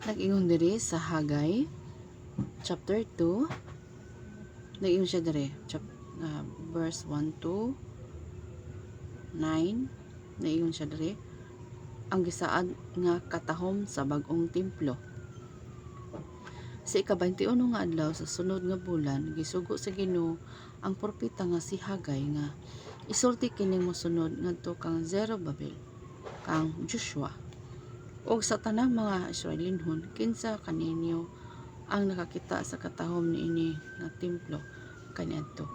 Nag-ingon diri sa Hagay chapter 2. Nag-ingon siya diri verse 1 to 9. Nag-ingon siya diri ang gisaad nga katahom sa bag-ong templo. Sa ika-21 nga adlaw sa sunod nga bulan, gisugo sa Ginoo ang propeta nga si Hagay nga isulti kining mosunod ngadto kang Zerubbabel, kang Joshua, ug sa tanang mga Israelinhon, kinsa kaninyo ang nakakita sa katahom niini nga templo kaniadto.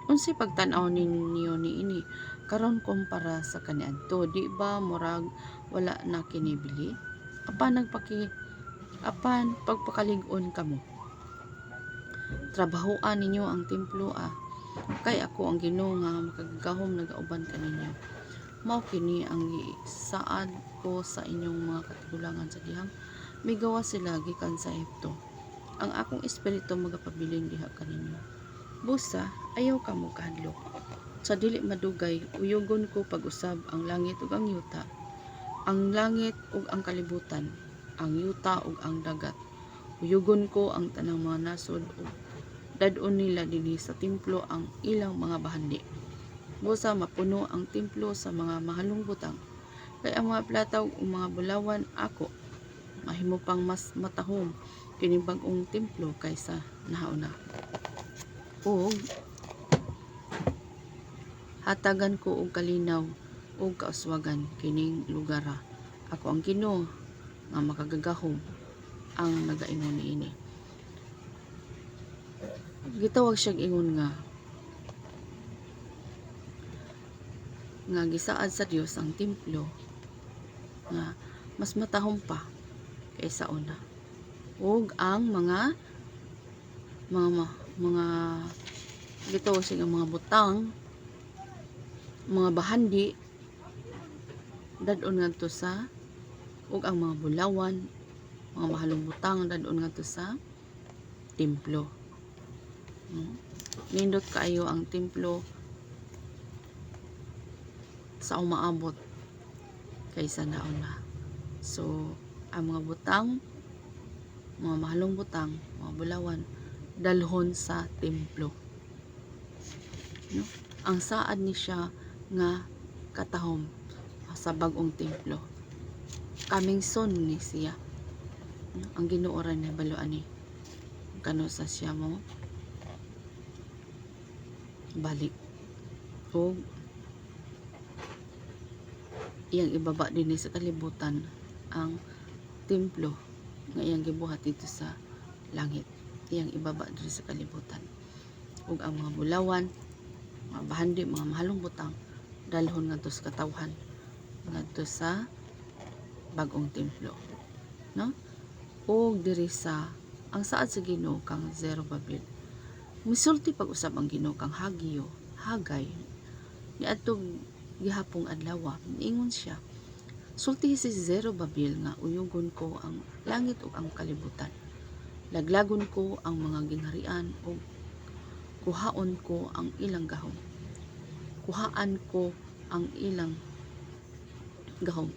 Unsay pagtan-aw ninyo niini karon kumpara sa kaniadto? Di ba murag wala na kinibili? Apan pagpakalig-on kamo. Trabahoan ninyo ang templo kay ako ang Ginoo nga makagagahom nagauban kaninyo. Mao kini ang gisaad ko sa inyong mga katigulangan sa dihang migawa sila gikan sa Ehipto. Ang akong espiritu magapabiling diha kaninyo. Busa, ayaw ka mo kahadlok. Sa dili madugay, uyugon ko pag-usab ang langit ug ang yuta, ang langit ug ang kalibutan, ang yuta ug ang dagat. Uyugon ko ang tanang mga nasod ug dadon nila dinhi sa templo ang ilang mga bahandi. Busa mapuno ang templo sa mga mahalong butang. Kay ang mga plata ug mga bulawan ako mahimo pang mas matahom kining bag-ong templo kaysa nahauna. Ug hatagan ko og kalinaw ug kauswagan kining lugar. Ako ang Ginoo nga makagagahom ang nagaingon niini. Gitawag siya ingon nga gisaad sa Dios ang templo nga mas matahom pa kaysa una. Ug ang mga gitawag siya nga mga butang, mga bahandi dadon ngadto sa ug ang mga bulawan, mga mahalong butang dadon ngadto sa templo. Nindot kaayo ang templo sa umaabot kaysa nauna. So ang mga butang, mga mahalong butang, mga bulawan dalhon sa templo. No? Ang saad ni siya nga katahom sa bag-ong templo. Coming soon ni siya. No? Ang Ginoo ra ni baluan ni kano sa siya mo balik. O iyang ibaba din sa kalibutan ang templo nga iyang gibuhat dito sa langit. Iyang ibaba diri sa kalibutan. Ug ang mga bulawan, mga bahandi, mga mahalong butang dalhon ngadto sa katawhan, ngadto sa bag-ong templo. No? Ug diri sa ang saad sa Ginoo kang Zerubbabel, misulti pag-usab ang Ginoo kang Hagay niadtong gihapong adlaw. Niingon siya, sulti si Zerubbabel nga uyugon ko ang langit ug ang kalibutan. Laglagon ko ang mga gingharian ug kuhaon ko ang ilang gahom. Kuhaan ko ang ilang gahom.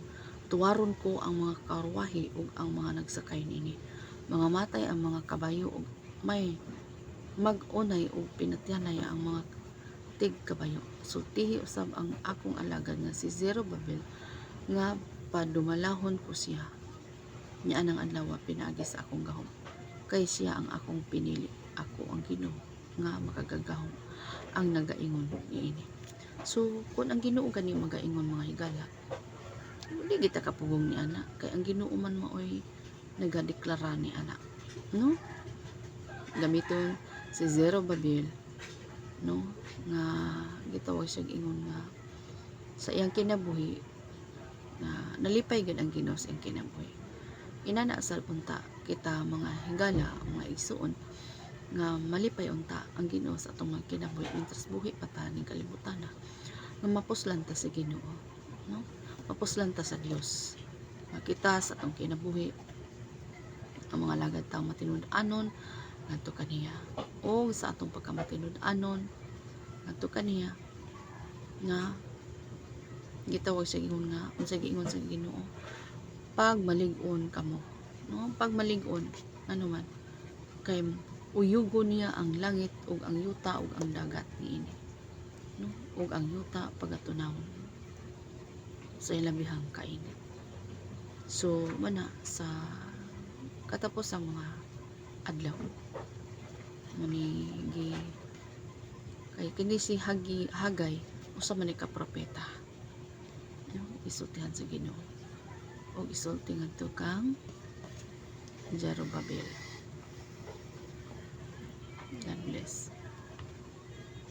Tuwaron ko ang mga karwahe ug ang mga nagsakay niini. Mga matay ang mga kabayo ug may mag-unay ug pinatyanay ang mga tig-kabayo. Sultihi usab ang akong alagad nga si Zerubbabel nga padumalahon ko siya. Niya ang adlaw pinaagi sa akong gahom. Kay siya ang akong pinili. Ako ang Ginoo nga makagagahom ang nagaingon niini. So kun ang Ginoo gani magaingon mga higala, di kita kapugong ni ana kay ang Ginoo man maoy nagadeklara ni ana. No? Gamiton si Zerubbabel, no, nga gitawag siya ingon nga sa iyang kinabuhi na nalipay gid ang Ginoo sa iyang kinabuhi. Inana sa punta kita mga higala, mga igsuon nga malipay unta ang Ginoo sa atong mga kinabuhi mientras buhi pa ta ning kalibutan nga mapuslan ta sa Ginoo, no? Mapuslan ta sa Dios. Nga kita sa atong kinabuhi ang mga lagad taong matinud-anon ngadto kaniya, o sa atong pagkamatinud-anon ngadto kaniya nga gitawag sa ingon nga unsa giingon sa Ginoo, pag malig-on kamo no pag malig-on ano man kay uyugo niya ang langit ug ang yuta ug ang dagat niini, no ug ang yuta pagatunawon sa ilabihang kainit. So mana sa katapos ang mga adlaw mani gi kay kini si Hagay usa man ni ka propeta, no isultihan sa Ginoo ug isulti ngadto kang Zerubbabel. God bless.